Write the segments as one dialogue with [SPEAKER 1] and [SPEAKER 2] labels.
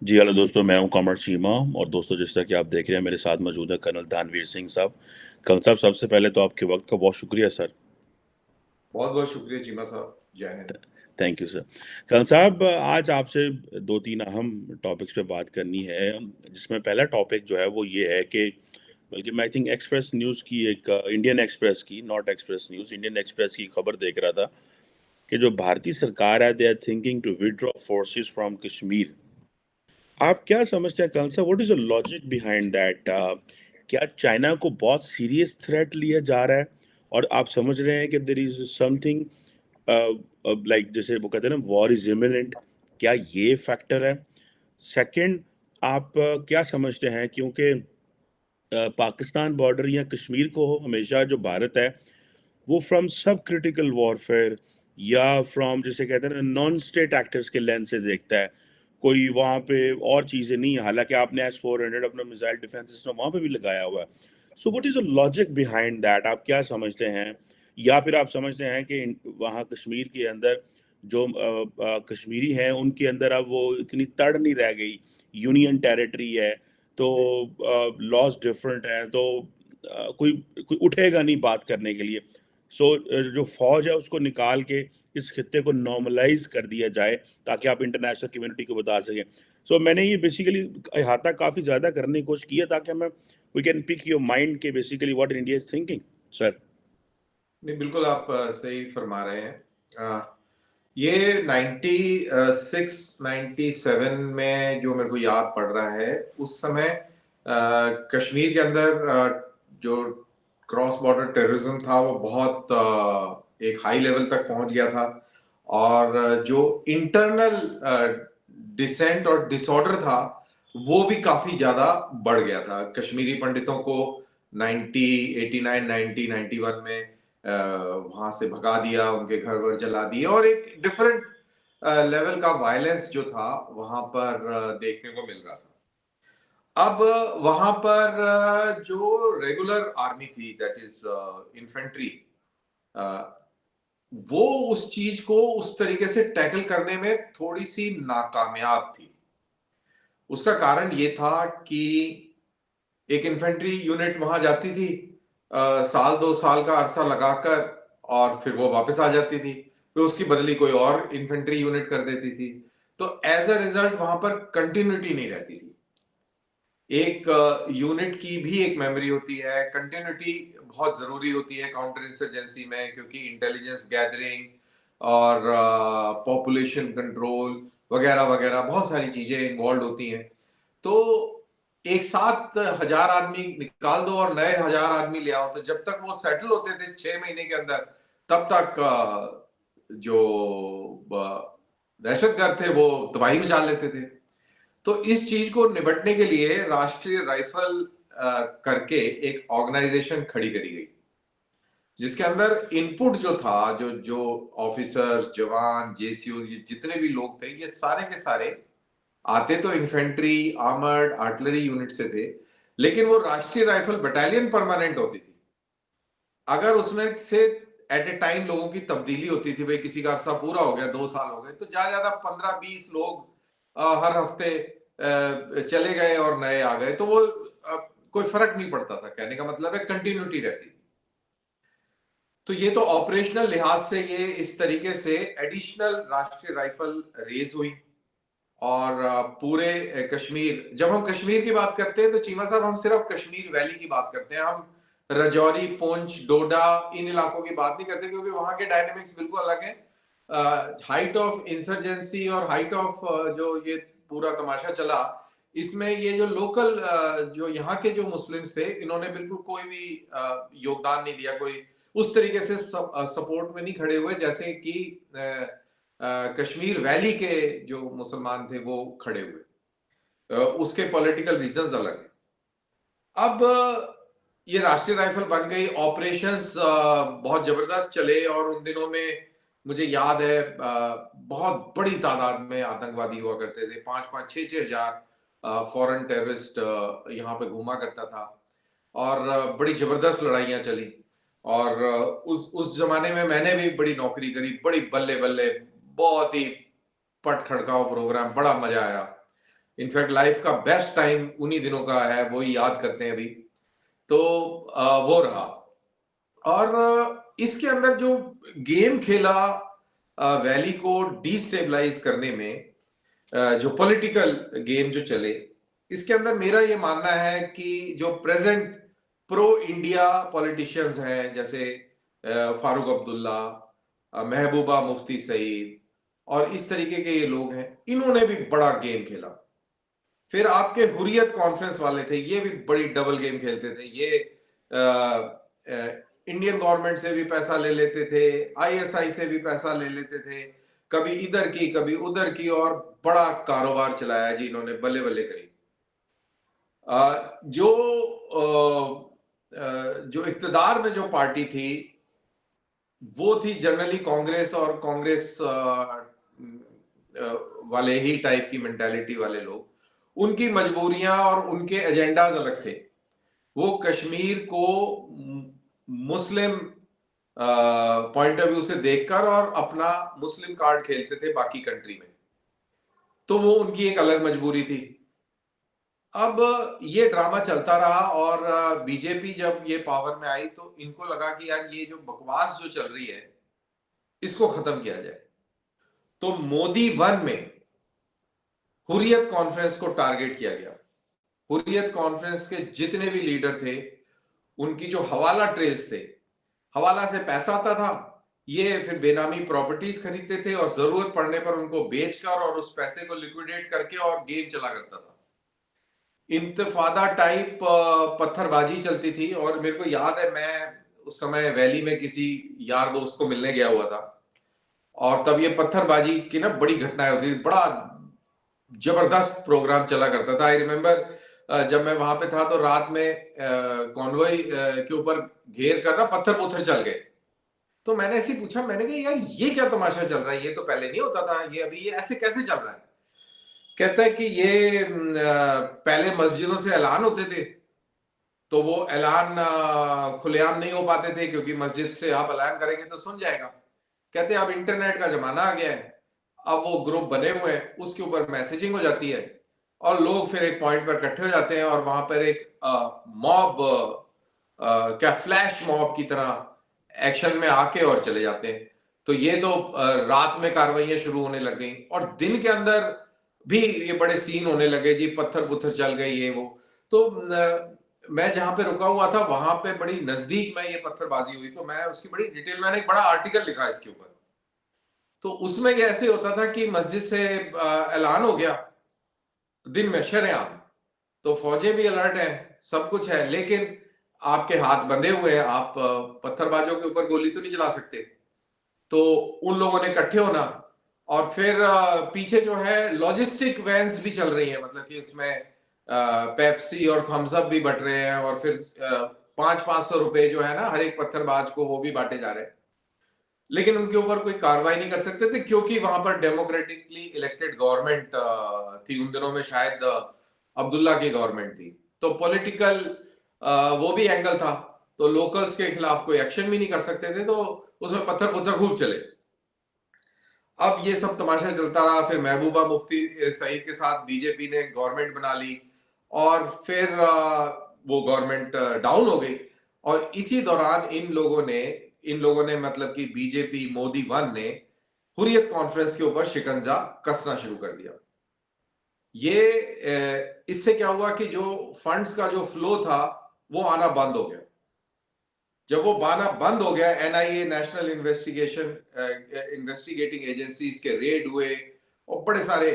[SPEAKER 1] जी hello दोस्तों, मैं हूं कमर चीमा। और दोस्तों, जिस तरह कि आप देख रहे हैं, मेरे साथ मौजूद है कर्नल दानवीर सिंह साहब। कर्नल साहब, सबसे पहले तो आपके वक्त का बहुत शुक्रिया सर।
[SPEAKER 2] बहुत बहुत शुक्रिया चीमा साहब। जय हिंद।
[SPEAKER 1] Thank you sir. कर्नल साहब, आज आपसे दो तीन अहम टॉपिक्स पे बात करनी है, जिसमें पहला टॉपिक जो है वो ये है कि बल्कि मैं आई थिंक एक्सप्रेस न्यूज़ की एक इंडियन एक्सप्रेस की, not express news, Indian express की खबर देख रहा था कि जो भारतीय सरकार है, they are thinking to withdraw forces from Kashmir. आप क्या समझते हैं कर्नल साहब, what is the logic behind that? क्या चाइना को बहुत सीरियस थ्रेट लिया जा रहा है और आप समझ रहे हैं कि देर इज समथिंग लाइक, जैसे वो कहते हैं ना, वॉर इज इमिनेंट? क्या ये फैक्टर है? सेकंड, आप क्या समझते हैं, क्योंकि पाकिस्तान बॉर्डर या कश्मीर को हमेशा जो भारत है वो फ्रॉम सब क्रिटिकल वॉरफेयर या फ्रॉम, जैसे कहते हैं ना, नॉन स्टेट एक्टर्स के लेंस से देखता है। कोई वहाँ पे और चीज़ें नहीं है, हालांकि आपने S-400 अपना मिसाइल डिफेंस सिस्टम वहाँ पे भी लगाया हुआ है। So what is the logic behind that? आप क्या समझते हैं? या फिर आप समझते हैं कि वहाँ कश्मीर के अंदर जो कश्मीरी हैं उनके अंदर अब वो इतनी तड़ नहीं रह गई, यूनियन टेरिटरी है, तो लॉज डिफरेंट है, तो कोई कोई उठेगा नहीं बात करने के लिए। सो जो फौज है उसको निकाल के इस खित्ते को नॉर्मलाइज कर दिया जाए, ताकि आप इंटरनेशनल कम्युनिटी को बता सकें। सो मैंने ये बेसिकली अहाता काफ़ी ज़्यादा करने की कोशिश की है, ताकि हमें we can pick your mind के basically what India is thinking sir.
[SPEAKER 2] नहीं, बिल्कुल आप सही फरमा रहे हैं। ये 96 97 में जो मेरे को याद पड़ रहा है, उस समय कश्मीर के अंदर जो क्रॉस बॉर्डर टेररिज्म था वो बहुत एक हाई लेवल तक पहुंच गया था। और जो इंटरनल डिसेंट और डिसऑर्डर था वो भी काफी ज्यादा बढ़ गया था। कश्मीरी पंडितों को 90 89 90 91 में वहां से भगा दिया, उनके घर वर जला दिए, और एक डिफरेंट लेवल का वायलेंस जो था वहां पर देखने को मिल रहा था। अब वहां पर जो रेगुलर आर्मी थी, दैट इज इन्फेंट्री, वो उस चीज को उस तरीके से टैकल करने में थोड़ी सी नाकामयाब थी। उसका कारण ये था कि एक इन्फेंट्री यूनिट वहां जाती थी, साल 2 साल का अरसा लगाकर, और फिर वो वापस आ जाती थी। फिर उसकी बदली कोई और इन्फेंट्री यूनिट कर देती थी। तो एज अ रिजल्ट वहां पर कंटिन्यूटी नहीं रहती थी। एक यूनिट की भी एक मेमोरी होती है, कंटिन्यूटी बहुत जरूरी होती है काउंटर इंसर्जेंसी में, क्योंकि इंटेलिजेंस गैदरिंग और पॉपुलेशन कंट्रोल वगैरह वगैरह बहुत सारी चीजें इन्वॉल्व होती हैं। तो एक साथ 1,000 आदमी निकाल दो और नए 1,000 आदमी ले आओ, तो जब तक वो सेटल होते थे 6 महीने के अंदर, तब तक जो दहशतगर्द थे वो तबाही मचा लेते थे। तो इस चीज को निपटने के लिए राष्ट्रीय राइफल करके एक ऑर्गेनाइजेशन खड़ी करी गई, जिसके अंदर इनपुट जो था, जो जो ऑफिसर्स, जवान, जेसीओ, ये जितने भी लोग थे, ये सारे के सारे आते तो इन्फेंट्री, आर्मर्ड, आर्टिलरी यूनिट से थे, लेकिन वो राष्ट्रीय राइफल बटालियन परमानेंट होती थी। अगर उसमें से एट ए टाइम लोगों की तब्दीली होती थी, भाई किसी का अरसा पूरा हो गया, 2 साल हो गए, तो ज्यादा ज्यादा 15-20 लोग हर हफ्ते चले गए और नए आ गए, तो वो कोई फर्क नहीं पड़ता था। कहने का मतलब है कंटिन्यूटी रहती थी। तो ये तो ऑपरेशनल लिहाज से ये इस तरीके से एडिशनल राष्ट्रीय राइफल रेस हुई। और पूरे कश्मीर, जब हम कश्मीर की बात करते हैं तो चीमा साहब, हम सिर्फ कश्मीर वैली की बात करते हैं। हम राजौरी, पुंछ, डोडा, इन इलाकों की बात नहीं करते, क्योंकि वहां के डायनेमिक्स बिल्कुल अलग है। हाइट ऑफ इंसर्जेंसी और हाइट ऑफ जो ये पूरा तमाशा चला, इसमें ये जो लोकल जो यहाँ के जो मुस्लिम्स थे, इन्होंने बिल्कुल कोई भी योगदान नहीं दिया। कोई उस तरीके से सपोर्ट में नहीं खड़े हुए जैसे कि कश्मीर वैली के जो मुसलमान थे वो खड़े हुए। उसके पॉलिटिकल रीजंस अलग है। अब ये राष्ट्रीय राइफल बन गई, ऑपरेशंस बहुत जबरदस्त चले, और उन दिनों में मुझे याद है बहुत बड़ी तादाद में आतंकवादी हुआ करते थे। 5-5 6-6 हजार फॉरेन टेररिस्ट यहाँ पे घूमा करता था, और बड़ी जबरदस्त लड़ाइयां चली। और उस जमाने में मैंने भी बड़ी नौकरी करी, बड़ी बल्ले बल्ले, बहुत ही पट खड़काओ प्रोग्राम, बड़ा मजा आया इनफैक्ट लाइफ का बेस्ट टाइम उन्हीं दिनों का है, वही याद करते हैं अभी। तो वो रहा। और इसके अंदर जो गेम खेला वैली को डिस्टेबलाइज करने में, जो पॉलिटिकल गेम जो चले, इसके अंदर मेरा ये मानना है कि जो प्रेजेंट प्रो इंडिया पॉलिटिशियंस हैं, जैसे फारूक अब्दुल्ला, महबूबा मुफ्ती सईद और इस तरीके के ये लोग हैं, इन्होंने भी बड़ा गेम खेला। फिर आपके हुर्रियत कॉन्फ्रेंस वाले थे, ये भी बड़ी डबल गेम खेलते थे। ये इंडियन गवर्नमेंट से भी पैसा ले लेते थे, आईएसआई से भी पैसा ले लेते थे, कभी इधर की कभी उधर की, और बड़ा कारोबार चलाया जी इन्होंने, बल्ले बल्ले करी। जो इक्तदार में जो पार्टी थी वो थी जनरली कांग्रेस, और कांग्रेस वाले ही टाइप की मेंटालिटी वाले लोग। उनकी मजबूरियां और उनके एजेंडाज अलग थे। वो कश्मीर को मुस्लिम पॉइंट ऑफ व्यू से देखकर और अपना मुस्लिम कार्ड खेलते थे बाकी कंट्री में, तो वो उनकी एक अलग मजबूरी थी। अब ये ड्रामा चलता रहा, और बीजेपी जब ये पावर में आई तो इनको लगा कि यार ये जो बकवास जो चल रही है इसको खत्म किया जाए। तो मोदी 1 में हुर्रियत कॉन्फ्रेंस को टारगेट किया गया। हुर्रियत कॉन्फ्रेंस के जितने भी लीडर थे, उनकी जो हवाला ट्रेल्स थे, हवाला से पैसा आता था, ये फिर बेनामी प्रॉपर्टीज खरीदते थे और जरूरत पड़ने पर उनको बेचकर और उस पैसे को लिक्विडेट करके और गेम चला करता था। इंतफादा टाइप पत्थरबाजी चलती थी। और मेरे को याद है, मैं उस समय वैली में किसी यार दोस्त को मिलने गया हुआ था, और तब ये पत्थरबाजी की ना बड़ी घटनाएं होती थी, बड़ा जबरदस्त प्रोग्राम चला करता था। आई रिमेम्बर जब मैं वहां पे था तो रात में कॉन्वॉय के ऊपर घेर कर ना पत्थर चल गए। तो मैंने ऐसे पूछा, मैंने कहा यार ये क्या तमाशा चल रहा है, ये तो पहले नहीं होता था, ये अभी ये ऐसे कैसे चल रहा है? कहता है कि ये पहले मस्जिदों से ऐलान होते थे, तो वो ऐलान खुलेआम नहीं हो पाते थे, क्योंकि मस्जिद से आप ऐलान करेंगे तो सुन जाएगा। कहते हैं अब इंटरनेट का जमाना आ गया है, अब वो ग्रुप बने हुए हैं, उसके ऊपर मैसेजिंग हो जाती है, और लोग फिर एक पॉइंट पर इकट्ठे हो जाते हैं, और वहां पर एक मॉब, क्या फ्लैश मॉब की तरह एक्शन में आके और चले जाते हैं। तो ये तो रात में कार्रवाइयां शुरू होने लग गई, और दिन के अंदर भी ये बड़े सीन होने लगे जी, पत्थर पुत्थर चल गए ये वो। तो मैं जहां पे रुका हुआ था वहां पे बड़ी नजदीक में ये पत्थरबाजी हुई, तो मैं उसकी बड़ी डिटेल, मैंने एक बड़ा आर्टिकल लिखा इसके ऊपर। तो उसमें ये ऐसे होता था कि मस्जिद से ऐलान हो गया दिन में शरेआम, तो फौजें भी अलर्ट हैं, सब कुछ है, लेकिन आपके हाथ बंधे हुए हैं, आप पत्थरबाजों के ऊपर गोली तो नहीं चला सकते। तो उन लोगों ने इकट्ठे होना, और फिर पीछे जो है लॉजिस्टिक वैन्स भी चल रही है, मतलब कि उसमें पेप्सी और थम्स अप भी बट रहे हैं, और फिर 500-500 रुपए जो है ना हर एक पत्थरबाज को, वो भी बांटे जा रहे हैं। लेकिन उनके ऊपर कोई कार्रवाई नहीं कर सकते थे, क्योंकि वहां पर डेमोक्रेटिकली इलेक्टेड गवर्नमेंट थी उन दिनों में, शायद अब्दुल्ला की गवर्नमेंट थी। तो पॉलिटिकल वो भी एंगल था, तो लोकल्स के खिलाफ कोई एक्शन भी नहीं कर सकते थे, तो उसमें पत्थर पुत्थर खूब चले। अब ये सब तमाशा चलता रहा, फिर महबूबा मुफ्ती सईद के साथ बीजेपी ने गवर्नमेंट बना ली, और फिर वो गवर्नमेंट डाउन हो गई। और इसी दौरान इन लोगों ने मतलब कि बीजेपी मोदी 1 ने हुर्रियत कॉन्फ्रेंस के ऊपर शिकंजा कसना शुरू कर दिया। ये इससे क्या हुआ कि जो फंड्स का जो फ्लो था वो आना बंद हो गया। जब वो बाना बंद हो गया, एनआईए, नेशनल इन्वेस्टिगेटिंग एजेंसीज के रेड हुए, और बड़े सारे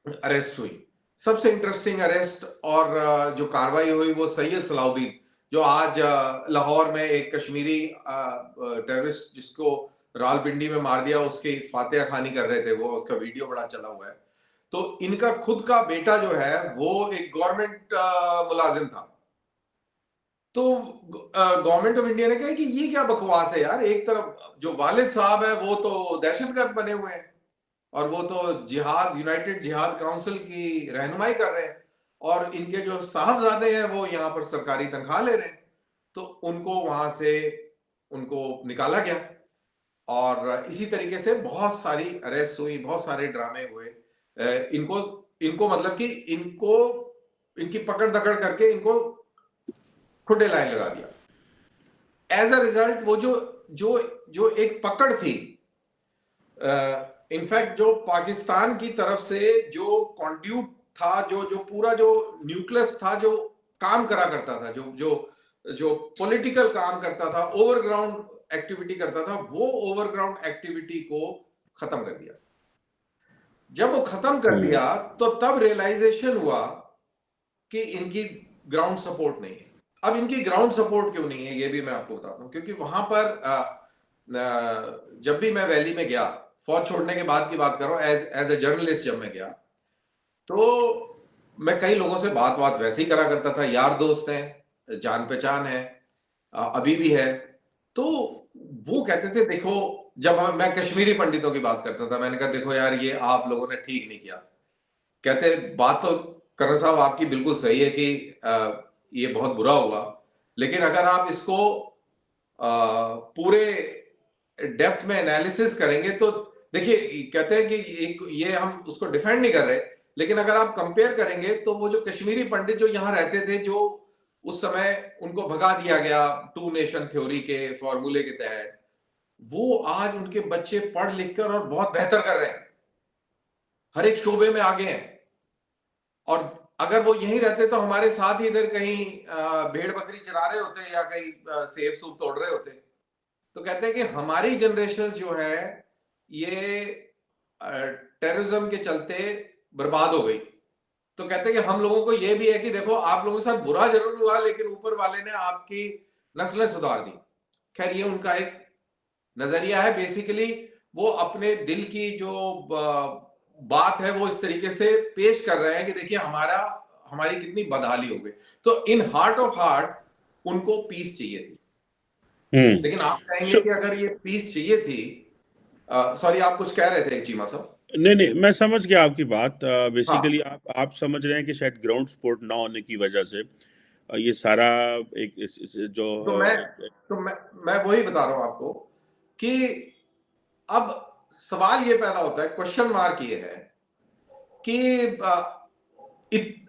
[SPEAKER 2] अरेस्ट हुई। सबसे इंटरेस्टिंग अरेस्ट और जो कार्रवाई हुई वो सैयद सलाउद्दीन, जो आज लाहौर में एक कश्मीरी टेररिस्ट जिसको रावलपिंडी में मार दिया, उसकी फातिहा खानी कर रहे थे, वो उसका वीडियो बड़ा चला हुआ है। तो इनका खुद का बेटा जो है वो एक गवर्नमेंट मुलाजिम था। तो गवर्नमेंट ऑफ इंडिया ने कहा कि ये क्या बकवास है यार, एक तरफ जो वालिद साहब है वो तो दहशतगर्द बने हुए हैं, और वो तो जिहाद, यूनाइटेड जिहाद काउंसिल की रहनुमाई कर रहे हैं, और इनके जो साहबजादे हैं वो यहाँ पर सरकारी तनख्वाह ले रहे हैं। तो उनको वहां से उनको निकाला गया, और इसी तरीके से बहुत सारी अरेस्ट हुई, बहुत सारे ड्रामे हुए। इनको इनको मतलब कि इनको इनकी पकड़ दकड़ करके इनको खुटे लाइन लगा दिया। एज अ रिजल्ट वो जो जो जो एक पकड़ थी, इनफैक्ट जो पाकिस्तान की तरफ से जो कॉन्ड्यूट था, जो जो पूरा जो न्यूक्लियस था, जो काम करा करता था, जो जो जो पॉलिटिकल काम करता था, ओवरग्राउंड एक्टिविटी करता था, वो ओवरग्राउंड एक्टिविटी को खत्म कर दिया। जब वो खत्म कर दिया तो तब रियलाइजेशन हुआ कि इनकी ग्राउंड सपोर्ट नहीं है। अब इनकी ग्राउंड सपोर्ट क्यों नहीं है ये भी मैं आपको बताता हूं, क्योंकि वहां पर जब भी मैं वैली में गया, फौज छोड़ने के बाद की बात कर रहा हूं, एज ए जर्नलिस्ट जब मैं गया तो मैं कई लोगों से बात वैसे ही करा करता था, यार दोस्त हैं, जान पहचान है, अभी भी है। तो वो कहते थे, देखो, जब मैं कश्मीरी पंडितों की बात करता था, मैंने कहा देखो यार ये आप लोगों ने ठीक नहीं किया। कहते बात तो कर्नल साहब आपकी बिल्कुल सही है कि ये बहुत बुरा हुआ, लेकिन अगर आप इसको पूरे डेप्थ में एनालिसिस करेंगे तो देखिए, कहते हैं कि एक ये हम उसको डिफेंड नहीं कर रहे, लेकिन अगर आप कंपेयर करेंगे तो वो जो कश्मीरी पंडित जो यहाँ रहते थे, जो उस समय उनको भगा दिया गया टू नेशन थ्योरी के फॉर्मूले के तहत, वो आज उनके बच्चे पढ़ लिख कर और बहुत बेहतर कर रहे हैं, हर एक शोबे में आगे हैं। और अगर वो यहीं रहते तो हमारे साथ ही इधर कहीं भेड़ बकरी चरा रहे होते या कहीं सेब सूप तोड़ रहे होते। तो कहते हैं कि हमारी जनरेशन जो है ये टेररिज्म के चलते बर्बाद हो गई। तो कहते हैं कि हम लोगों को ये भी है कि देखो आप लोगों के साथ बुरा जरूर हुआ, लेकिन ऊपर वाले ने आपकी नस्लें सुधार दी। खैर ये उनका एक नजरिया है। बेसिकली वो अपने दिल की जो बात है वो इस तरीके से पेश कर रहे हैं कि देखिए हमारी कितनी बदहाली हो गई। तो इन हार्ट ऑफ हार्ट उनको पीस चाहिए थी। लेकिन आप कहेंगे कि अगर ये पीस चाहिए थी, सॉरी आप कुछ कह रहे थे चीमा साहब।
[SPEAKER 1] नहीं, मैं समझ गया आपकी बात। बेसिकली
[SPEAKER 2] हाँ,
[SPEAKER 1] आप समझ रहे हैं कि शायद ग्राउंड सपोर्ट ना होने की वजह से ये सारा एक जो
[SPEAKER 2] तो मैं वही बता रहा हूं आपको कि अब सवाल ये पैदा होता है, क्वेश्चन मार्क ये है कि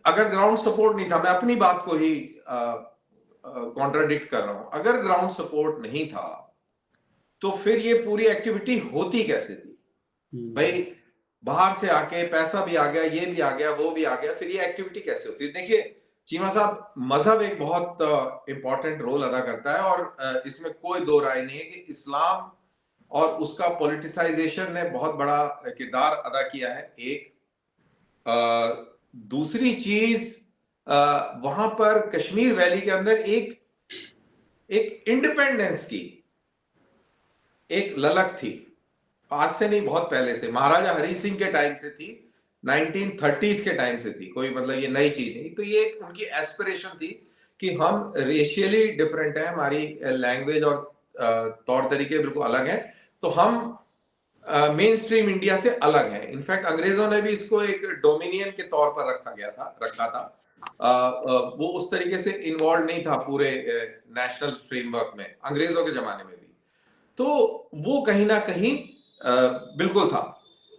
[SPEAKER 2] अगर ग्राउंड सपोर्ट नहीं था, मैं अपनी बात को ही कॉन्ट्राडिक्ट कर रहा हूं, अगर ग्राउंड सपोर्ट नहीं था तो फिर ये पूरी एक्टिविटी होती कैसे थी भाई? बाहर से आके पैसा भी आ गया, ये भी आ गया, वो भी आ गया, फिर ये एक्टिविटी कैसे होती है? देखिए चीमा साहब, मजहब एक बहुत इंपॉर्टेंट रोल अदा करता है, और इसमें कोई दो राय नहीं है कि इस्लाम और उसका पॉलिटिसाइजेशन ने बहुत बड़ा किरदार अदा किया है। एक दूसरी चीज, वहां पर कश्मीर वैली के अंदर एक एक इंडिपेंडेंस की एक ललक थी, आज से नहीं, बहुत पहले से, महाराजा हरि सिंह के टाइम से थी, 1930s के टाइम से थी, कोई मतलब ये नई चीज नहीं। तो ये एक उनकी एस्पिरेशन थी कि हम रेशियली डिफरेंट हैं, हमारी लैंग्वेज और तौर तरीके बिल्कुल अलग हैं, तो हम मेन स्ट्रीम इंडिया से अलग है। इनफैक्ट अंग्रेजों ने भी इसको एक डोमिनियन के तौर पर रखा था। वो उस तरीके से इन्वॉल्व नहीं था पूरे नेशनल फ्रेमवर्क में अंग्रेजों के जमाने में भी। तो वो कहीं ना कहीं बिल्कुल था।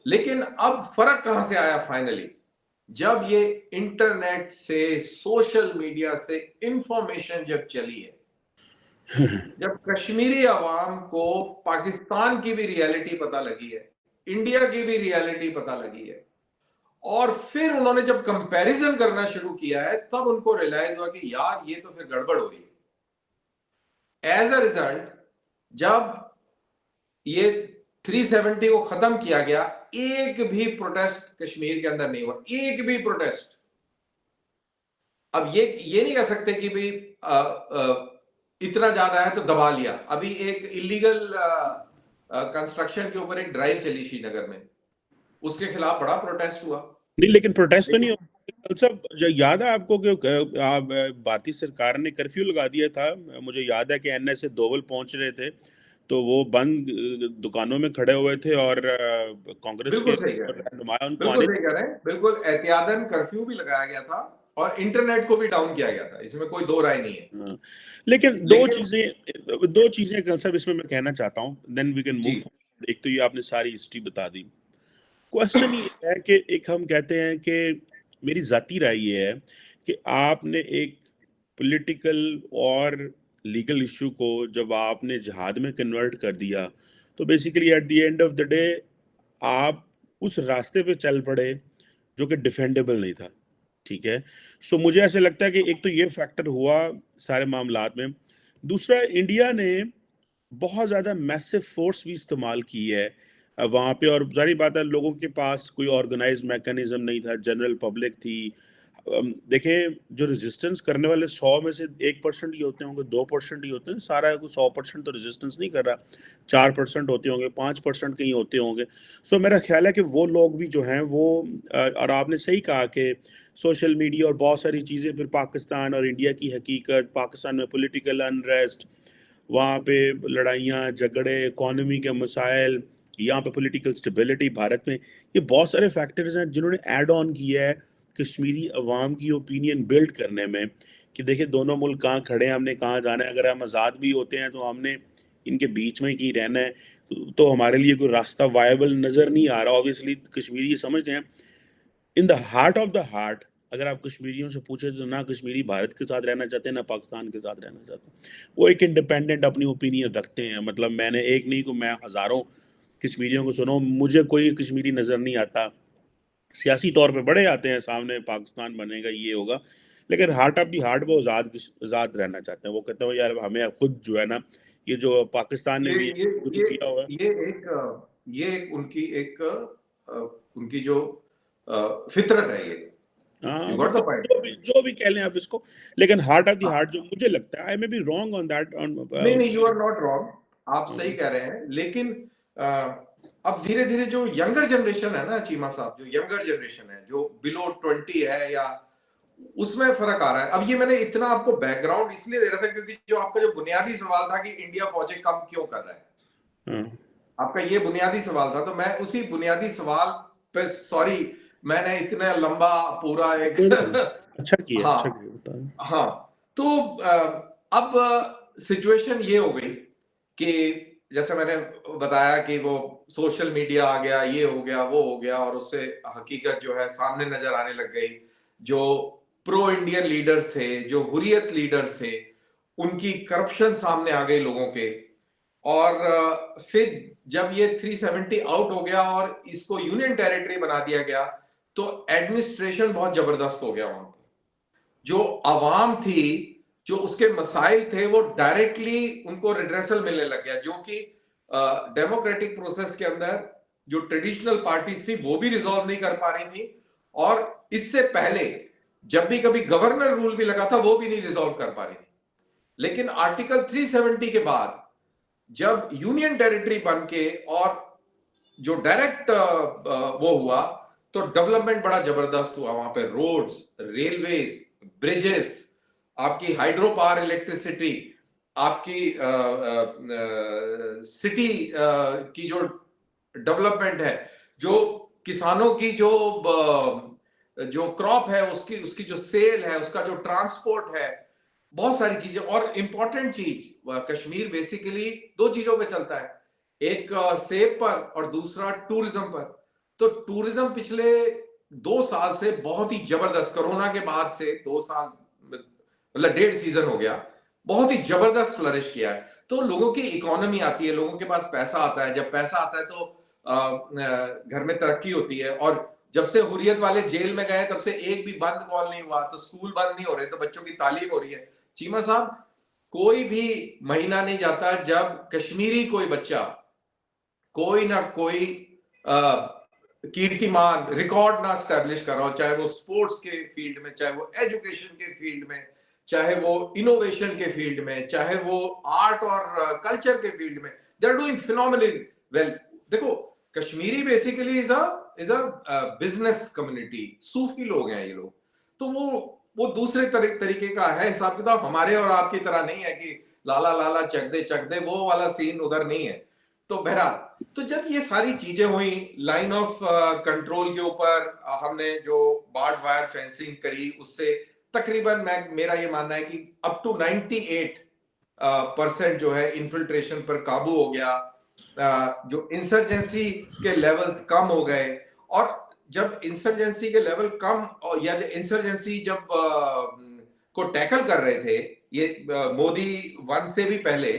[SPEAKER 2] लेकिन अब फर्क कहां से आया फाइनली? जब ये इंटरनेट से, सोशल मीडिया से इंफॉर्मेशन जब चली है, जब कश्मीरी आवाम को पाकिस्तान की भी रियलिटी पता लगी है, इंडिया की भी रियलिटी पता लगी है, और फिर उन्होंने जब कंपैरिजन करना शुरू किया है, तब उनको रियलाइज हुआ कि यार ये तो फिर गड़बड़ हो रही है। एज अ रिजल्ट, जब ये 370 को खत्म किया गया, एक भी प्रोटेस्ट कश्मीर के अंदर नहीं हुआ, एक भी प्रोटेस्ट। अब ये नहीं कह सकते कि भाई इतना ज्यादा है तो दबा लिया। अभी एक इलीगल कंस्ट्रक्शन के ऊपर एक ड्राइव चली श्रीनगर में, उसके खिलाफ बड़ा प्रोटेस्ट हुआ।
[SPEAKER 1] नहीं, लेकिन प्रोटेस्ट तो नहीं
[SPEAKER 2] लेकिन
[SPEAKER 1] हो सब। जो याद है आपको कि भारतीय सरकार ने कर्फ्यू लगा दिया था। मुझे याद है कि एनएस से दोवल पहुंच रहे थे तो वो बंद दुकानों में खड़े हुए थे, और कांग्रेस के
[SPEAKER 2] बिल्कुल सही कह रहे हैं,
[SPEAKER 1] नुमाया उनको
[SPEAKER 2] बिल्कुल
[SPEAKER 1] आने।
[SPEAKER 2] सही कह रहे हैं, बिल्कुल एहतियातन कर्फ्यू भी लगाया गया था और इंटरनेट को भी डाउन किया गया था, इसमें कोई दो राय नहीं है।
[SPEAKER 1] हाँ। लेकिन
[SPEAKER 2] लेकिन
[SPEAKER 1] दो चीजें कल साहब इसमें मैं कहना चाहता हूँ, देन वी कैन
[SPEAKER 2] जी,
[SPEAKER 1] मूव। एक तो ये आपने सारी हिस्ट्री बता दी, क्वेश्चन ये है कि एक हम कहते हैं कि मेरी जाती राय ये है कि आपने एक पॉलिटिकल और लीगल इशू को जब आपने जिहाद में कन्वर्ट कर दिया, तो basically at the end of the day आप उस रास्ते पे चल पड़े जो कि डिफेंडेबल नहीं था। ठीक है। सो मुझे ऐसे लगता है कि एक तो ये फैक्टर हुआ सारे मामलात में। दूसरा, इंडिया ने बहुत ज़्यादा मैसिव फोर्स भी इस्तेमाल की है वहाँ पे, और जारी बात है लोगों के पास कोई ऑर्गेनाइज्ड मैकेनिज्म नहीं था, जनरल पब्लिक थी। देखें, जो रेजिस्टेंस करने वाले 100 में से 1% ही होते होंगे, 2% ही होते हैं, सारा को 100% तो रेजिस्टेंस नहीं कर रहा। 4% होते होंगे, 5% कहीं होते होंगे। सो मेरा ख्याल है कि वो लोग भी जो हैं वो और आपने सही कहा कि सोशल मीडिया और बहुत सारी चीज़ें, फिर पाकिस्तान और इंडिया की हकीकत, पाकिस्तान में पॉलिटिकल अनरेस्ट, वहाँ पे लड़ाइयाँ झगड़े, इकोनॉमी के मसाइल, यहाँ पे पॉलिटिकल स्टेबिलिटी भारत में, ये बहुत सारे फैक्टर्स हैं जिन्होंने ऐड ऑन किया है कश्मीरी अवाम की ओपिनियन बिल्ड करने में कि देखिए दोनों मुल्क कहाँ खड़े हैं, हमने कहाँ जाना है। अगर हम आज़ाद भी होते हैं तो हमने इनके बीच में ही रहना है, तो हमारे लिए कोई रास्ता वायबल नज़र नहीं आ रहा। ऑब्वियसली कश्मीरी ये समझते हैं in the heart of the heart, अगर आप कश्मीरियों से पूछे तो ना कश्मीरी भारत के साथ रहना चाहते हैं ना पाकिस्तान के साथ रहना चाहते हैं। वो एक इंडिपेंडेंट अपनी ओपिनियन रखते हैं। मतलब मैंने एक नहीं को मैं हज़ारों कश्मीरियों को सुनो, मुझे कोई कश्मीरी नज़र नहीं आता। सियासी तौर पे बड़े आते हैं सामने, पाकिस्तान बनेगा ये होगा, लेकिन हार्ट ऑफ दी हार्ट वो आज़ाद रहना चाहते हैं। वो कहते हैं यार हमें खुद जो है ना, ये जो पाकिस्तान ने
[SPEAKER 2] ये
[SPEAKER 1] भी
[SPEAKER 2] ये
[SPEAKER 1] शुरू
[SPEAKER 2] ये
[SPEAKER 1] किया हुआ है।
[SPEAKER 2] ये एक उनकी एक उनकी जो फितरत है ये। यू
[SPEAKER 1] हाँ
[SPEAKER 2] गॉट द
[SPEAKER 1] मतलब
[SPEAKER 2] पॉइंट।
[SPEAKER 1] जो भी कह लें आप इसको, लेकिन हार्ट ऑफ द
[SPEAKER 2] हाँ,
[SPEAKER 1] हार्ट जो मुझे लगता है, I may be wrong on that on
[SPEAKER 2] नहीं नहीं, यू आर नॉट रॉन्ग, आप सही
[SPEAKER 1] हाँ।
[SPEAKER 2] कह रहे हैं, लेकिन अ, अब धीरे धीरे जो यंगर जनरेशन है ना चीमा साहब, जो यंगर जनरेशन है जो बिलो 20 है, या उसमें फर्क आ रहा है। अब ये मैंने इतना आपको बैकग्राउंड इसलिए दे रहा था क्योंकि जो आपका जो बुनियादी सवाल था कि इंडिया फौजें कम क्यों कर रहा है, आपका ये बुनियादी सवाल था, तो मैं उसी बुनियादी सवाल पे, सॉरी मैंने इतना लंबा पूरा एक
[SPEAKER 1] कोई नहीं,
[SPEAKER 2] हाँ
[SPEAKER 1] अच्छा किया बता।
[SPEAKER 2] हाँ। तो अब सिचुएशन ये हो गई कि जैसे मैंने बताया कि वो सोशल मीडिया आ गया, ये हो गया वो हो गया, और उससे हकीकत जो है सामने नजर आने लग गई। जो प्रो इंडियन लीडर्स थे, जो हुर्रियत लीडर्स थे, उनकी करप्शन सामने आ गई लोगों के। और फिर जब ये 370 आउट हो गया और इसको यूनियन टेरिटरी बना दिया गया, तो एडमिनिस्ट्रेशन बहुत जबरदस्त हो गया वहां पर। जो आवाम थी, जो उसके मसाइल थे, वो डायरेक्टली उनको रिड्रेसल मिलने लग गया, जो कि डेमोक्रेटिक प्रोसेस के अंदर जो ट्रेडिशनल पार्टीज थी वो भी रिजॉल्व नहीं कर पा रही थी, और इससे पहले जब भी कभी गवर्नर रूल भी लगा था वो भी नहीं रिजॉल्व कर पा रही थी। लेकिन आर्टिकल 370 के बाद जब यूनियन टेरिटरी बन के और जो डायरेक्ट वो हुआ, तो डेवलपमेंट बड़ा जबरदस्त हुआ वहां पे। रोड्स, रेलवेज, ब्रिजेस, आपकी हाइड्रो पावर इलेक्ट्रिसिटी, आपकी सिटी की जो डेवलपमेंट है, जो किसानों की जो क्रॉप है उसकी उसकी जो सेल है, उसका जो ट्रांसपोर्ट है, बहुत सारी चीजें। और इंपॉर्टेंट चीज, कश्मीर बेसिकली दो चीजों पे चलता है, एक सेब पर और दूसरा टूरिज्म पर। तो टूरिज्म पिछले 2 साल से बहुत ही जबरदस्त, कोरोना के बाद से 2 साल, मतलब 1.5 सीजन हो गया, बहुत ही जबरदस्त फ्लरिश किया है। तो लोगों की इकोनॉमी आती है, लोगों के पास पैसा आता है, जब पैसा आता है तो घर में तरक्की होती है। और जब से हुर्रियत वाले जेल में गए तब से एक भी बंद कॉल नहीं हुआ, तो स्कूल बंद नहीं हो रहे, तो बच्चों की तालीम हो रही है। चीमा साहब, कोई भी महीना नहीं जाता जब कश्मीरी कोई बच्चा कोई ना कोई कीर्तिमान रिकॉर्ड ना स्टैब्लिश कर रहा हो, चाहे वो स्पोर्ट्स के फील्ड में, चाहे वो एजुकेशन के फील्ड में, चाहे वो इनोवेशन के फील्ड में, चाहे वो आर्ट और कल्चर के फील्ड में। They are doing phenomenally well. देखो, Kashmiri basically is a business community, सूफी लोग हैं ये लोग। तो वो दूसरे तरीके का है हिसाब किताब, हमारे और आपकी तरह नहीं है कि लाला लाला चक दे, वो वाला सीन उधर नहीं है। तो बहरहाल, तो जब ये सारी चीजें हुई, लाइन ऑफ कंट्रोल के ऊपर हमने जो बार्ड वायर फेंसिंग करी, उससे तकरीबन मेरा ये मानना है कि अप टू 98% जो है इन्फिल्ट्रेशन पर काबू हो गया। जो इंसर्जेंसी के लेवल्स कम हो गए, और जब इंसर्जेंसी के लेवल कम और या इंसर्जेंसी जब को टैकल कर रहे थे ये मोदी 1 से भी पहले,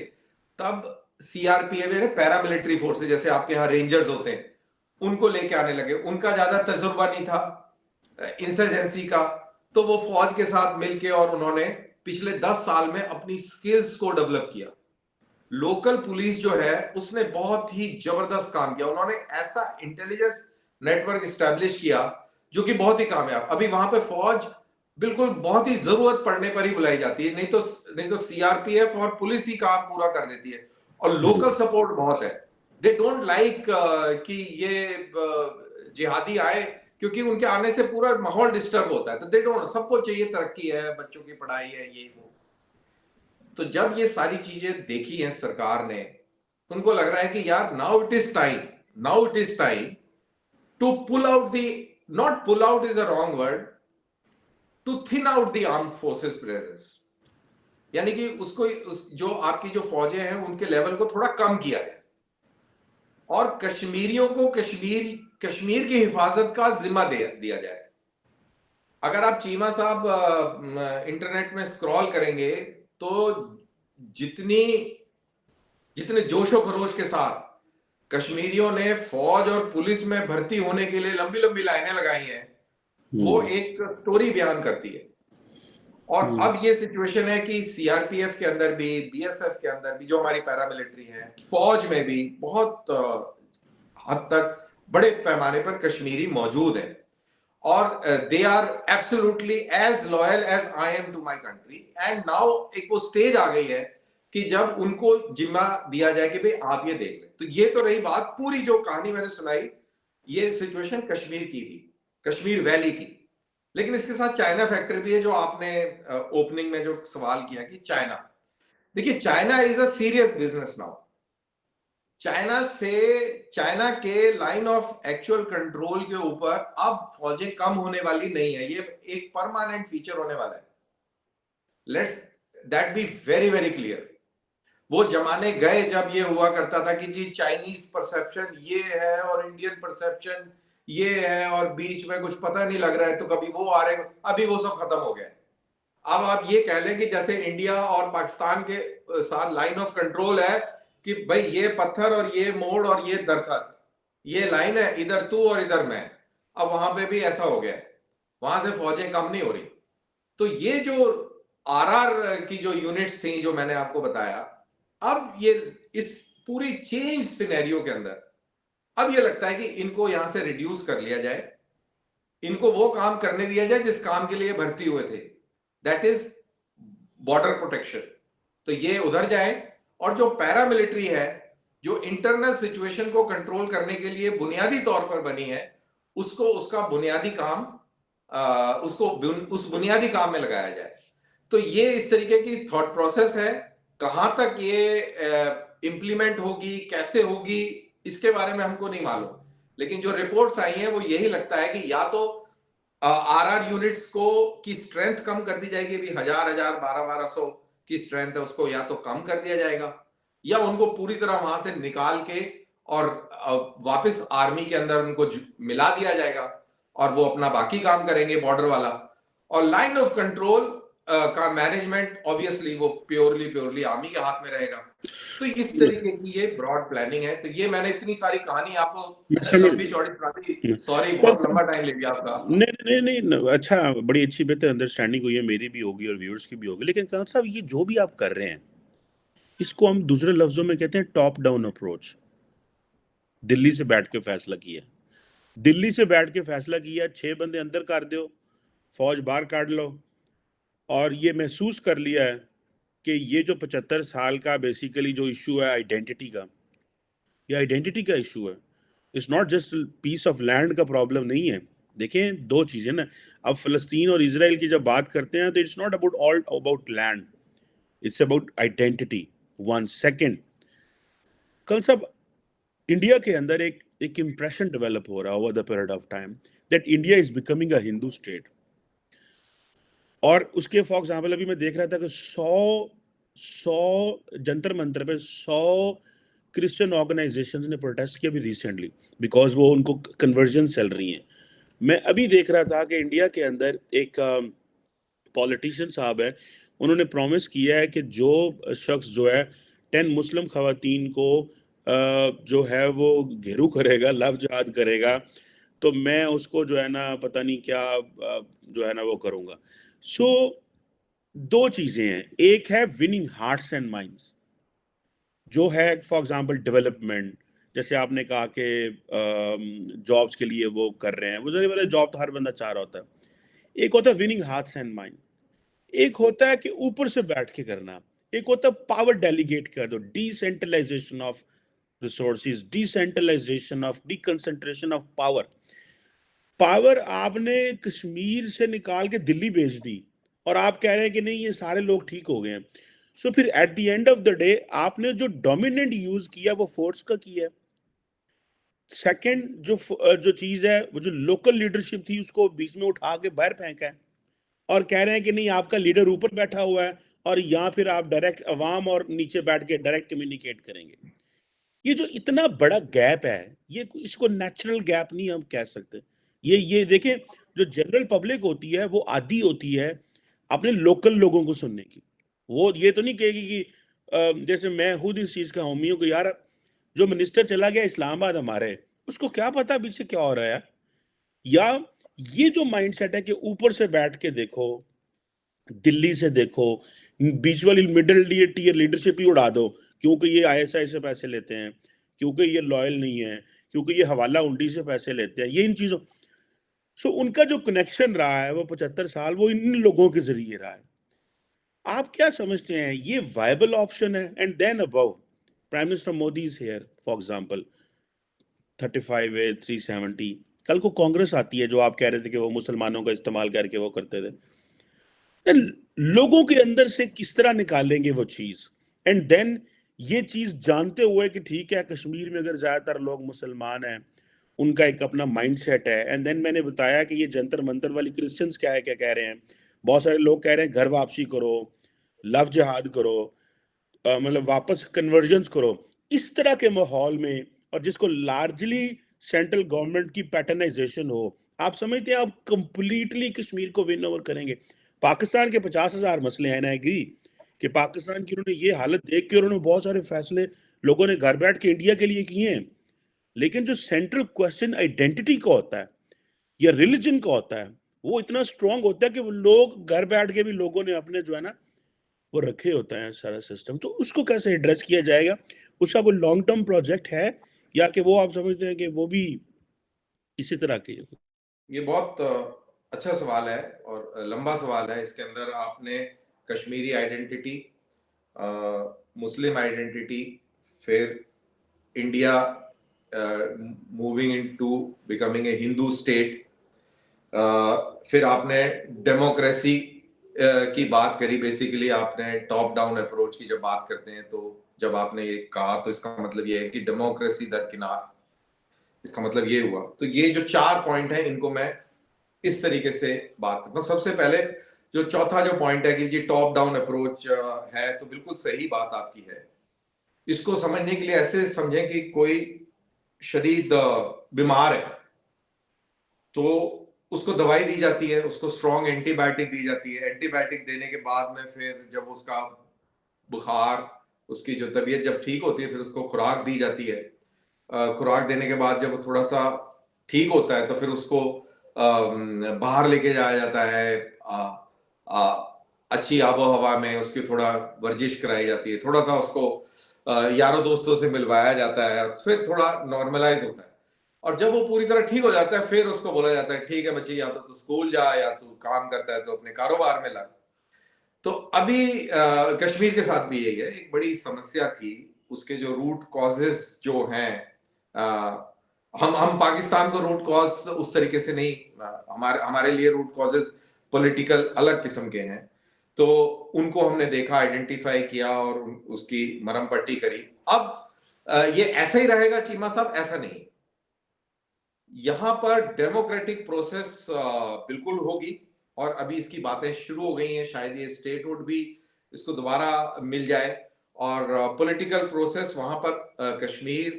[SPEAKER 2] तब सीआरपीएफ पैरामिलिट्री फोर्सेस जैसे आपके यहाँ रेंजर्स होते हैं उनको लेके आने लगे। उनका ज्यादा तजुर्बा नहीं था इंसर्जेंसी का, तो वो फौज के साथ मिलके और उन्होंने पिछले 10 साल में अपनी स्किल्स को डेवलप किया। लोकल पुलिस जो है उसने बहुत ही जबरदस्त काम किया। उन्होंने ऐसा इंटेलिजेंस नेटवर्क स्टैब्लिश किया जो कि बहुत ही कामयाब। अभी वहां पे फौज बिल्कुल बहुत ही जरूरत पड़ने पर ही बुलाई जाती है, नहीं तो सीआरपीएफ और पुलिस ही काम पूरा कर देती है। और लोकल सपोर्ट बहुत है। दे डोंट लाइक कि ये जिहादी आए, क्योंकि उनके आने से पूरा माहौल डिस्टर्ब होता है। तो दे डोंट, सबको चाहिए तरक्की है, बच्चों की पढ़ाई है, ये वो। तो जब ये सारी चीजें देखी हैं सरकार ने, उनको लग रहा है कि यार now it is time to pull out the, not pull out is a wrong word, to thin out the armed forces presence. यानी कि जो आपकी जो फौजें हैं उनके लेवल को थोड़ा कम किया जाए और कश्मीरियों को कश्मीर की हिफाजत का जिम्मा दिया जाए। अगर आप चीमा साहब इंटरनेट में स्क्रॉल करेंगे तो जितने जोशो खरोश के साथ कश्मीरियों ने फौज और पुलिस में भर्ती होने के लिए लंबी लंबी लाइनें लगाई हैं, वो एक स्टोरी बयान करती है। और अब ये सिचुएशन है कि सीआरपीएफ के अंदर भी, बीएसएफ के अंदर भी, जो हमारी पैरामिलिट्री है, फौज में भी बहुत हद तक बड़े पैमाने पर कश्मीरी मौजूद हैं। और they are absolutely as loyal as I am to my country. And now एक वो स्टेज आ गई है कि जब उनको जिम्मा दिया जाए कि भाई आप ये देख लें। तो ये तो रही बात, पूरी जो कहानी मैंने सुनाई ये सिचुएशन कश्मीर की थी, कश्मीर वैली की। लेकिन इसके साथ चाइना फैक्टर भी है, जो आपने ओपनिंग में जो सवाल किया कि चाइना, देखिए China is a serious business now. China के लाइन ऑफ एक्चुअल कंट्रोल के ऊपर अब फौजें कम होने वाली नहीं है, ये एक परमानेंट फीचर होने वाला है। Let's that be very very clear. वो जमाने गए जब ये हुआ करता था कि जी चाइनीज परसेप्शन ये है और इंडियन परसेप्शन ये है और बीच में कुछ पता नहीं लग रहा है, तो कभी वो आ रहे, अभी वो सब खत्म हो गया। अब आप ये कह लें कि जैसे इंडिया और पाकिस्तान के साथ लाइन ऑफ कंट्रोल है कि भाई ये पत्थर और ये मोड़ और ये दरख्त, ये लाइन है, इधर तू और इधर मैं। अब वहां पे भी ऐसा हो गया है, वहां से फौजें कम नहीं हो रही। तो ये जो आरआर की जो यूनिट्स थी जो मैंने आपको बताया, अब ये इस पूरी चेंज सिनेरियो के अंदर अब ये लगता है कि इनको यहां से रिड्यूस कर लिया जाए, इनको वो काम करने दिया जाए जिस काम के लिए भर्ती हुए थे, दैट इज बॉर्डर प्रोटेक्शन। तो ये उधर जाए और जो पैरामिलिट्री है, जो इंटरनल सिचुएशन को कंट्रोल करने के लिए बुनियादी तौर पर बनी है, उसको उसका बुनियादी काम उसको उस बुनियादी काम में लगाया जाए। तो ये इस तरीके की थॉट प्रोसेस है। कहां तक ये इंप्लीमेंट होगी, कैसे होगी, इसके बारे में हमको नहीं मालूम। लेकिन जो रिपोर्ट्स आई हैं वो यही लगता है कि या तो आरआर यूनिट्स को की स्ट्रेंथ कम कर दी जाएगी, अभी 1000 1200 की स्ट्रेंथ है, उसको या तो कम कर दिया जाएगा या उनको पूरी तरह वहां से निकाल के और वापस आर्मी के अंदर उनको मिला दिया जाएगा और वो अपना बाकी काम करेंगे बॉर्डर वाला। और लाइन ऑफ कंट्रोल का मैनेजमेंट ऑब्वियसली वो प्योरली आर्मी के हाथ में रहेगा। तो इस तरीके की ये ब्रॉड प्लानिंग है। तो ये मैंने इतनी सारी कहानी आपको लंबी चौड़ी सुना दी, सॉरी बहुत लंबा टाइम ले लिया आपका।
[SPEAKER 1] नहीं, अच्छा, बड़ी अच्छी बेहतर अंडरस्टैंडिंग हुई है, मेरी भी होगी और व्यूअर्स की भी होगी। लेकिन कंसल साहब, ये जो भी आप कर रहे हैं इसको हम दूसरे लफ्जों में कहते हैं टॉप डाउन अप्रोच। दिल्ली से बैठ के फैसला किया, दिल्ली से बैठ के फैसला किया, 6 बंदे अंदर कर दो, फौज बाहर काट लो, और ये महसूस कर लिया है कि ये जो 75 साल का बेसिकली जो इशू है आइडेंटिटी का, ये आइडेंटिटी का इशू है। It's not just piece of land का प्रॉब्लम नहीं है। देखें, दो चीज़ें ना, अब फ़लस्तीन और इजराइल की जब बात करते हैं तो it's not about all about land, it's about identity. One second, कल सब इंडिया के अंदर एक इम्प्रेशन डेवलप हो रहा है over the period of time that India is becoming a Hindu state. और उसके फॉर एग्जाम्पल अभी मैं देख रहा था कि 100 जंतर मंतर पे 100 क्रिश्चियन ऑर्गेनाइजेशंस ने प्रोटेस्ट किया अभी रिसेंटली, बिकॉज वो उनको कन्वर्जन चल रही हैं। मैं अभी देख रहा था कि इंडिया के अंदर एक पॉलिटिशियन साहब है, उन्होंने प्रॉमिस किया है कि जो शख्स जो है 10 मुस्लिम खवातीन को जो है वो घेरू करेगा, लव जिहाद करेगा, तो मैं उसको जो है ना पता नहीं क्या जो है ना वो करूँगा। सो 2 चीज़ें हैं, एक है विनिंग हार्ट्स एंड माइंड्स, जो है फॉर एग्जांपल डेवलपमेंट, जैसे आपने कहा कि जॉब्स के लिए वो कर रहे हैं, वो ज़ाहिर बात है जॉब तो हर बंदा चाह रहा होता है। एक होता है विनिंग हार्ट्स एंड माइंड, एक होता है कि ऊपर से बैठ के करना, एक होता है पावर डेलीगेट कर दो, decentralisation of resources, decentralisation of deconcentration of power. Power आपने कश्मीर से निकाल के दिल्ली भेज दी और आप कह रहे हैं कि नहीं ये सारे लोग ठीक हो गए हैं। सो फिर at the end of the day आपने जो डोमिनेंट यूज किया वो फोर्स का किया है। सेकंड जो चीज है, वो जो लोकल लीडरशिप थी उसको बीच में उठा के बाहर फेंका है और कह रहे हैं कि नहीं आपका लीडर ऊपर बैठा हुआ है और यहाँ फिर आप डायरेक्ट अवाम और नीचे बैठ के डायरेक्ट कम्युनिकेट करेंगे। ये जो इतना बड़ा गैप है, ये इसको नेचुरल गैप नहीं हम कह सकते। ये देखें, जो जनरल पब्लिक होती है वो आदी होती है अपने लोकल लोगों को सुनने की। वो ये तो नहीं कहेगी कि जैसे मैं खुद इस चीज़ का हामी हूँ कि यार जो मिनिस्टर चला गया इस्लामाबाद हमारे, उसको क्या पता पीछे क्या हो रहा है। या ये जो माइंडसेट है कि ऊपर से बैठ के देखो, दिल्ली से देखो, बीच वाली मिडिल टीयर लीडरशिप ही उड़ा दो, क्योंकि ये आईएसआई से पैसे लेते हैं, क्योंकि ये लॉयल नहीं है, क्योंकि ये हवाला उंडी से पैसे लेते हैं, ये इन चीज़ों। सो उनका जो कनेक्शन रहा है वो 75 साल वो इन लोगों के जरिए रहा है। आप क्या समझते हैं ये वायबल ऑप्शन है? And then above prime minister Modi is here for example, 35 है, 370। कल को कांग्रेस आती है जो आप कह रहे थे कि वो मुसलमानों का इस्तेमाल करके वो करते थे, then लोगों के अंदर से किस तरह निकालेंगे वो चीज? एंड देन ये चीज जानते हुए कि ठीक है कश्मीर में अगर ज्यादातर लोग मुसलमान हैं, उनका एक अपना माइंडसेट है। एंड देन मैंने बताया कि ये जंतर मंतर वाली क्रिश्चियंस क्या है, क्या कह रहे हैं, बहुत सारे लोग कह रहे हैं घर वापसी करो, लव जिहाद करो, मतलब वापस कन्वर्जन्स करो। इस तरह के माहौल में और जिसको लार्जली सेंट्रल गवर्नमेंट की पैटर्नाइजेशन हो, आप समझते हैं आप कंप्लीटली कश्मीर को विन ओवर करेंगे? पाकिस्तान के 50,000 मसले हैं ना, एग्री कि पाकिस्तान की उन्होंने ये हालत देख के उन्होंने बहुत सारे फैसले लोगों ने घर बैठ के इंडिया के लिए किए हैं, लेकिन जो सेंट्रल क्वेश्चन आइडेंटिटी का होता है या रिलीजन का होता है, वो इतना स्ट्रांग होता है कि वो लोग घर बैठ के भी लोगों ने अपने जो है ना वो रखे होता है सारा सिस्टम। तो उसको कैसे एड्रेस किया जाएगा? उसका कोई लॉन्ग टर्म प्रोजेक्ट है या कि वो आप समझते हैं कि वो भी इसी तरह के?
[SPEAKER 2] ये बहुत अच्छा सवाल है और लंबा सवाल है। इसके अंदर आपने कश्मीरी आइडेंटिटी, मुस्लिम आइडेंटिटी, फिर India moving into becoming a Hindu state, फिर आपने डेमोक्रेसी की बात करी। बेसिकली आपने टॉप डाउन अप्रोच की जब बात करते हैं, तो जब आपने ये कहा तो इसका मतलब ये है कि डेमोक्रेसी दरकिनार, इसका मतलब ये हुआ। तो ये जो 4 पॉइंट है इनको मैं इस तरीके से बात करता हूँ। सबसे पहले जो चौथा जो पॉइंट है कि ये टॉप डाउन अप्रोच है, तो बिल्कुल सही बात आपकी है। इसको समझने के लिए ऐसे समझें कि कोई शदीद बीमार है तो उसको दवाई दी जाती है, उसको स्ट्रॉन्ग एंटीबायोटिक दी जाती है। एंटीबायोटिक देने के बाद में फिर जब उसका बुखार, उसकी जो तबीयत जब ठीक होती है, फिर उसको खुराक दी जाती है। खुराक देने के बाद जब थोड़ा सा ठीक होता है तो फिर उसको बाहर लेके जाया जाता है, अच्छी आबो हवा में उसकी थोड़ा वर्जिश कराई जाती है, थोड़ा सा उसको यारों दोस्तों से मिलवाया जाता है, फिर थोड़ा नॉर्मलाइज होता है। और जब वो पूरी तरह ठीक हो जाता है फिर उसको बोला जाता है ठीक है बच्चे, या तो तू स्कूल जा, या तू काम करता है तो अपने कारोबार में लग। तो अभी कश्मीर के साथ भी यही है, एक बड़ी समस्या थी। उसके जो रूट कॉजेस जो हैं, हम पाकिस्तान को रूट कॉज उस तरीके से नहीं, हमारे हमारे लिए रूट कॉजेस पॉलिटिकल अलग किस्म के हैं, तो उनको हमने देखा, आइडेंटिफाई किया और उसकी मरहम पट्टी करी। अब ये ऐसा ही रहेगा चीमा साहब? ऐसा नहीं। यहां पर डेमोक्रेटिक प्रोसेस बिल्कुल होगी और अभी इसकी बातें शुरू हो गई हैं। शायद ये स्टेटहुड भी इसको दोबारा मिल जाए और पॉलिटिकल प्रोसेस वहां पर कश्मीर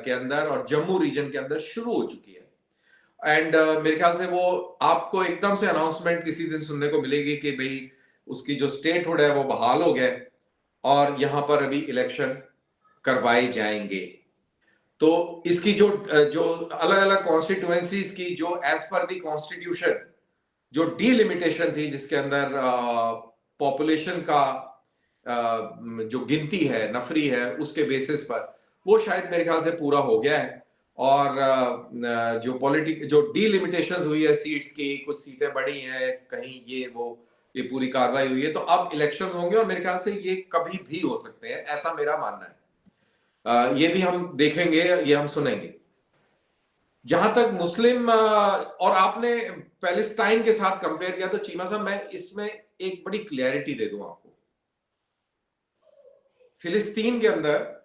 [SPEAKER 2] के अंदर और जम्मू रीजन के अंदर शुरू हो चुकी है। एंड मेरे ख्याल से वो आपको एकदम से अनाउंसमेंट किसी दिन सुनने को मिलेगी कि भाई उसकी जो स्टेटहुड है वो बहाल हो गया और यहाँ पर अभी इलेक्शन करवाए जाएंगे। तो इसकी जो जो अलग अलग कॉन्स्टिट्यूएंसीज की जो एज पर दी कॉन्स्टिट्यूशन जो डीलिमिटेशन थी, जिसके अंदर पॉपुलेशन का जो गिनती है, नफरी है, उसके बेसिस पर वो शायद मेरे ख्याल से पूरा हो गया है। और जो डीलिमिटेशंस हुई है सीट्स की, कुछ सीटें बढ़ी हैं कहीं, ये पूरी कार्रवाई हुई है। तो अब इलेक्शन होंगे और मेरे ख्याल से ये कभी भी हो सकते हैं, ऐसा मेरा मानना है। ये भी हम देखेंगे, ये हम सुनेंगे। जहां तक मुस्लिम और आपने पैलेस्टाइन के साथ कंपेयर किया, तो चीमा साहब मैं इसमें एक बड़ी क्लैरिटी दे दूं आपको। फिलिस्तीन के अंदर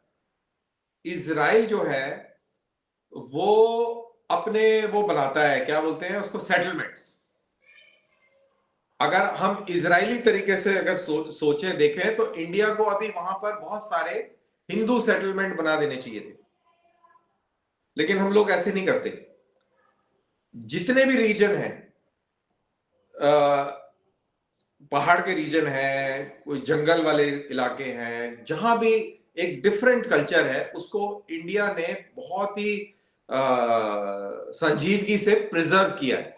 [SPEAKER 2] इजराइल जो है वो अपने वो बनाता है, क्या बोलते हैं उसको, सेटलमेंट्स। अगर हम इजरायली तरीके से अगर सोचे देखें तो इंडिया को अभी वहां पर बहुत सारे हिंदू सेटलमेंट बना देने चाहिए थे, लेकिन हम लोग ऐसे नहीं करते। जितने भी रीजन हैं, पहाड़ के रीजन है, कोई जंगल वाले इलाके हैं, जहां भी एक डिफरेंट कल्चर है, उसको इंडिया ने बहुत ही संजीदगी से प्रिजर्व किया है।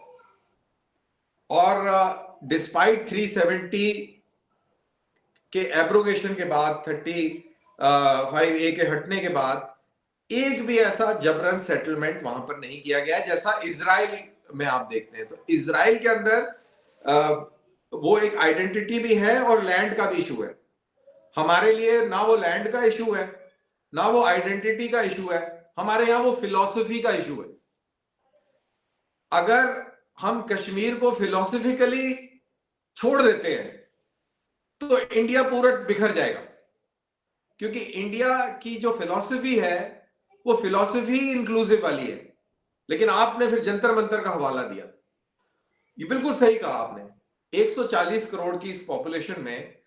[SPEAKER 2] और डिस्पाइट 370 के एब्रोगेशन के बाद, 35A के हटने के बाद, एक भी ऐसा जबरन सेटलमेंट वहां पर नहीं किया गया जैसा इजराइल में आप देखते हैं। तो इजराइल के अंदर वो एक आइडेंटिटी भी है और लैंड का भी इशू है। हमारे लिए ना वो लैंड का इशू है, ना वो आइडेंटिटी का इशू है, हमारे यहां वो फिलॉसफी का इशू है। अगर हम कश्मीर को फिलॉसफिकली छोड़ देते हैं तो इंडिया पूरा बिखर जाएगा, क्योंकि इंडिया की जो फिलॉसफी है वो फिलॉसफी इंक्लूसिव वाली है। लेकिन आपने फिर जंतर मंतर का हवाला दिया। ये बिल्कुल सही कहा आपने। 140 करोड़ की इस पॉपुलेशन में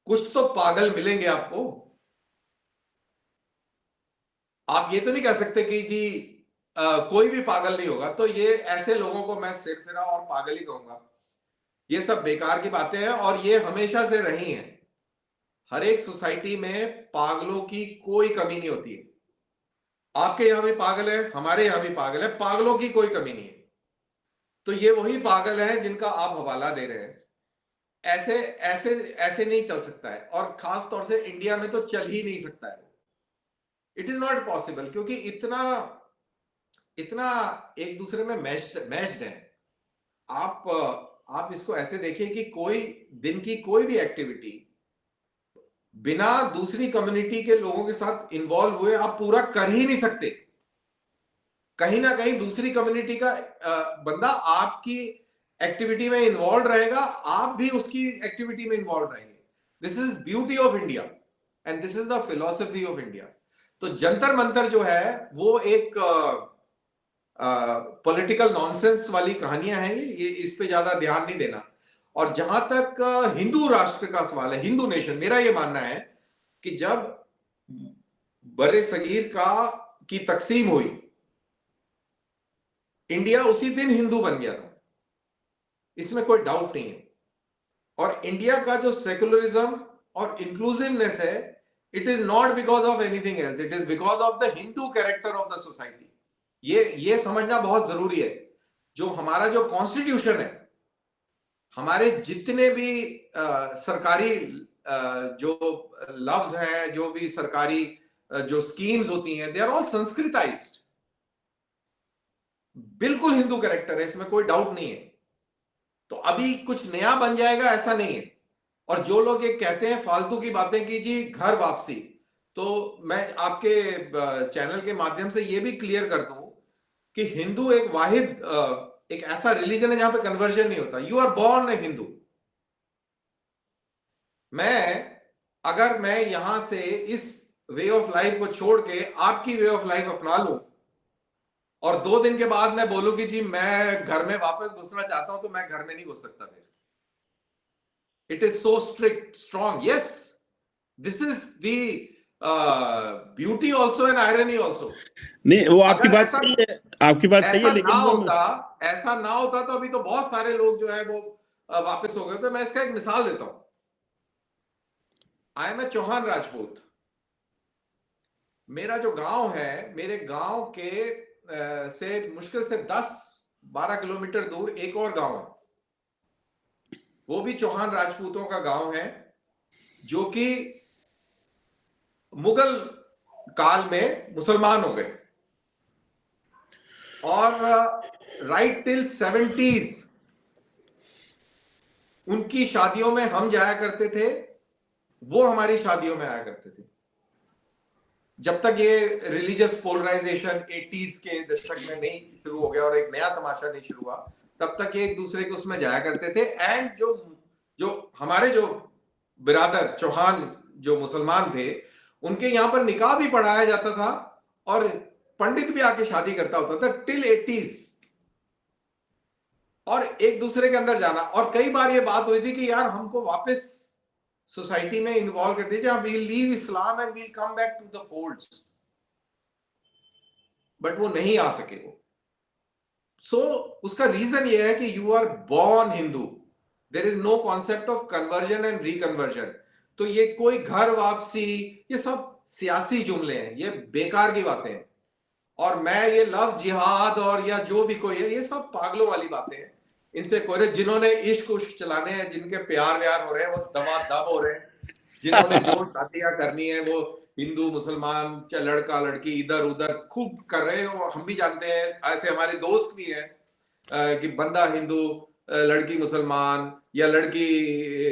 [SPEAKER 2] कुछ तो पागल मिलेंगे आपको। आप ये तो नहीं कह सकते कि जी कोई भी पागल नहीं होगा। तो ये ऐसे लोगों को मैं सिरफिरा और पागल ही कहूंगा। ये सब बेकार की बातें हैं और ये हमेशा से रही हैं। हर एक सोसाइटी में पागलों की कोई कमी नहीं होती है। आपके यहां भी पागल है, हमारे यहां भी पागल है, पागलों की कोई कमी नहीं है। तो ये वही पागल है जिनका आप हवाला दे रहे हैं। ऐसे ऐसे ऐसे नहीं चल सकता है, और खास तौर से इंडिया में तो चल ही नहीं सकता है। इट इज नॉट पॉसिबल, क्योंकि इतना इतना एक दूसरे में मैच्ड है। आप इसको ऐसे देखिए कि कोई दिन की कोई भी एक्टिविटी बिना दूसरी कम्युनिटी के लोगों के साथ इन्वॉल्व हुए आप पूरा कर ही नहीं सकते। कहीं ना कहीं दूसरी कम्युनिटी का बंदा आपकी एक्टिविटी में इन्वॉल्व रहेगा, आप भी उसकी एक्टिविटी में इन्वॉल्व रहेंगे। This is beauty of India and this is the philosophy of India. तो जंतर मंतर जो है वो एक पॉलिटिकल नॉनसेंस वाली कहानियां हैं। ये इस पे ज्यादा ध्यान नहीं देना। और जहां तक हिंदू राष्ट्र का सवाल है, हिंदू नेशन, मेरा ये मानना है कि जब बड़े सगीर की तकसीम हुई, इंडिया उसी दिन हिंदू बन गया था, इसमें कोई डाउट नहीं है। और इंडिया का जो सेकुलरिज्म और इंक्लूसिवनेस है, it is not because of anything else, it is because of the Hindu character of the society. ये समझना बहुत जरूरी है। जो हमारा जो कॉन्स्टिट्यूशन है, हमारे जितने भी सरकारी जो लफ्ज हैं, जो भी सरकारी जो स्कीम्स होती हैं, दे आर ऑल संस्कृताइज्ड। बिल्कुल हिंदू कैरेक्टर है, इसमें कोई डाउट नहीं है। तो अभी कुछ नया बन जाएगा ऐसा नहीं है। और जो लोग ये कहते हैं फालतू की बातें की जी घर वापसी, तो मैं आपके चैनल के माध्यम से ये भी क्लियर कर दूं कि हिंदू एक वाहिद एक ऐसा रिलीजन है जहां पे कन्वर्जन नहीं होता। You are born a Hindu. अगर मैं यहां से इस वे ऑफ लाइफ को छोड़ के आपकी वे ऑफ लाइफ अपना लूं और 2 दिन के बाद मैं बोलूं कि जी मैं घर में वापस घुसना चाहता हूं, तो मैं घर में नहीं घुस सकता। फिर it is so strict, strong. Yes, this is the beauty also and irony also.
[SPEAKER 1] नहीं, वो आपकी
[SPEAKER 2] अगर
[SPEAKER 1] बात
[SPEAKER 2] ऐसा
[SPEAKER 1] सही है, आपकी बात सही है,
[SPEAKER 2] ऐसा ना
[SPEAKER 1] लेकिन वो
[SPEAKER 2] होता ऐसा ना होता तो अभी तो बहुत सारे लोग जो है वो वापस हो गए। तो मैं इसका एक मिसाल देता हूं। I am a Chauhan Rajput. मेरा जो गांव है, मेरे गांव के से मुश्किल से 10-12 किलोमीटर दूर एक और गांव है, वो भी चौहान राजपूतों का गांव है, जो कि मुगल काल में मुसलमान हो गए। और राइट टिल 70s उनकी शादियों में हम जाया करते थे, वो हमारी शादियों में आया करते थे। जब तक ये रिलीजियस पोलराइजेशन 80s के दशक में नहीं शुरू हो गया और एक नया तमाशा नहीं शुरू हुआ, तब तक ये एक दूसरे के उसमें जाया करते थे। एंड जो जो हमारे जो बिरादर चौहान जो मुसलमान थे, उनके यहाँ पर निकाह भी पढ़ाया जाता था और पंडित भी आके शादी करता होता था टिल 80s। और एक दूसरे के अंदर जाना, और कई बार ये बात हुई थी कि यार हमको वापस सोसाइटी में इन्वॉल्व कर दीजिए, we leave Islam and will come back to the folds, but वो नहीं आ सके वो। सो उसका रीजन ये है कि you are born Hindu, there is no concept of conversion and reconversion. तो ये कोई घर वापसी, ये सब सियासी जुमले हैं, ये बेकार की बातें हैं। और मैं ये लव जिहाद और या जो भी कोई है, ये सब पागलों वाली बातें हैं। इनसे कोई, जिन्होंने इश्क उश्क चलाने हैं, जिनके प्यार व्यार हो रहे हैं, वो दबादब हो रहे हैं। जिन्होंने जो शादियां करनी है वो हिंदू मुसलमान चाहे लड़का लड़की इधर उधर खूब कर रहे हो। हम भी जानते हैं, ऐसे हमारे दोस्त भी हैं कि बंदा हिंदू लड़की मुसलमान, या लड़की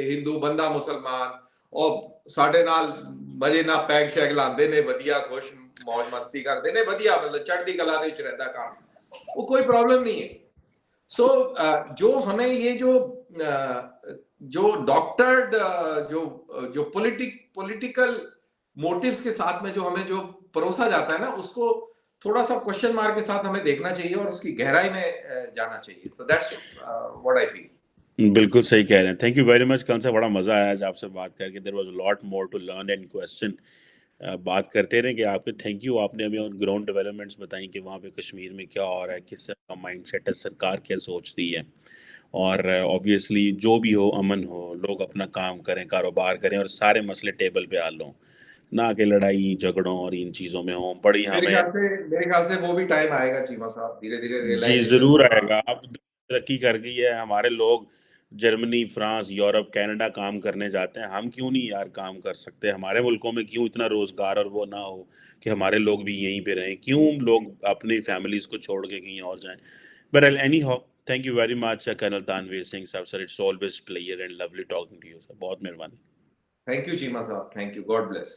[SPEAKER 2] हिंदू बंदा मुसलमान, और साढ़े नाल मजे ना पैग शैग लाते ने, वधिया खुश मौज मस्ती करते ने, वधिया मतलब चढ़ती कला दे विच रहंदा काम, वो कोई प्रॉब्लम नहीं है। सो जो हमें ये जो डॉक्टर्ड जो पॉलिटिकल मोटिव्स के साथ में जो हमें जो परोसा जाता है ना, उसको थोड़ा सा क्वेश्चन मार्क के साथ हमें देखना चाहिए और उसकी गहराई में जाना चाहिए। तो दैट्स व्हाट आई फील।
[SPEAKER 1] बिल्कुल सही कह रहे हैं। Thank you very much. कल से बड़ा मज़ा आया आज आपसे बात करके। There was a lot more to learn and question. बात करते रहेंगे आपके। थैंक यू, आपने हमें ऑन ग्राउंड डेवलपमेंट्स बताई कि वहाँ पे कश्मीर में क्या हो रहा है, किस तरह का माइंडसेट है, सरकार क्या सोच रही है। और ऑब्वियसली जो भी हो, अमन हो, लोग अपना काम करें, कारोबार करें और सारे मसले टेबल पे आ लो, ना कि लड़ाई झगड़ों और इन चीज़ों में हो। बड़ी हमें
[SPEAKER 2] मेरे ख्याल से वो भी टाइम आएगा चीमा साहब, धीरे धीरे
[SPEAKER 1] जी
[SPEAKER 2] रियलाइजेशन
[SPEAKER 1] ज़रूर
[SPEAKER 2] होगा।
[SPEAKER 1] आएगा। अब तरक्की कर गई है, हमारे लोग जर्मनी, फ्रांस, यूरोप, कनाडा काम करने जाते हैं। हम क्यों नहीं यार काम कर सकते? हमारे मुल्कों में क्यों इतना रोज़गार और वो ना हो कि हमारे लोग भी यहीं पे रहें? क्यों लोग अपनी फैमिलीज़ को छोड़ के कहीं और जाएं? But anyhow, thank you very much colonel Tanveer Singh साहब sir. It's always player and lovely talking to you sir. बहुत मेहरबानी।
[SPEAKER 2] थैंक यू चीमा साहब, थैंक यू, गॉड ब्लेस।